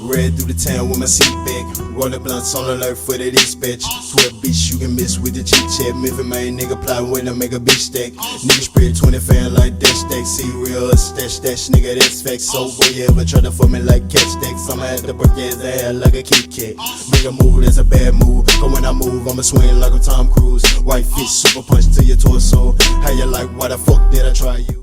Red through the town with my seat back. Rolling blunts on alert for the dispatch. Swear bitch you can miss with the chit chat. Miffin main nigga plotting when I make a bitch stack. Nigga spread 20 fan like dash stack. See real stash nigga that's facts. So boy you ever try to fuck me like catch stacks. I'ma have to break his ass like a Kit Kat. Make a move that's a bad move. But when I move I'ma swing like I'm Tom Cruise. White fish super punch to your torso. How you like why the fuck did I try you?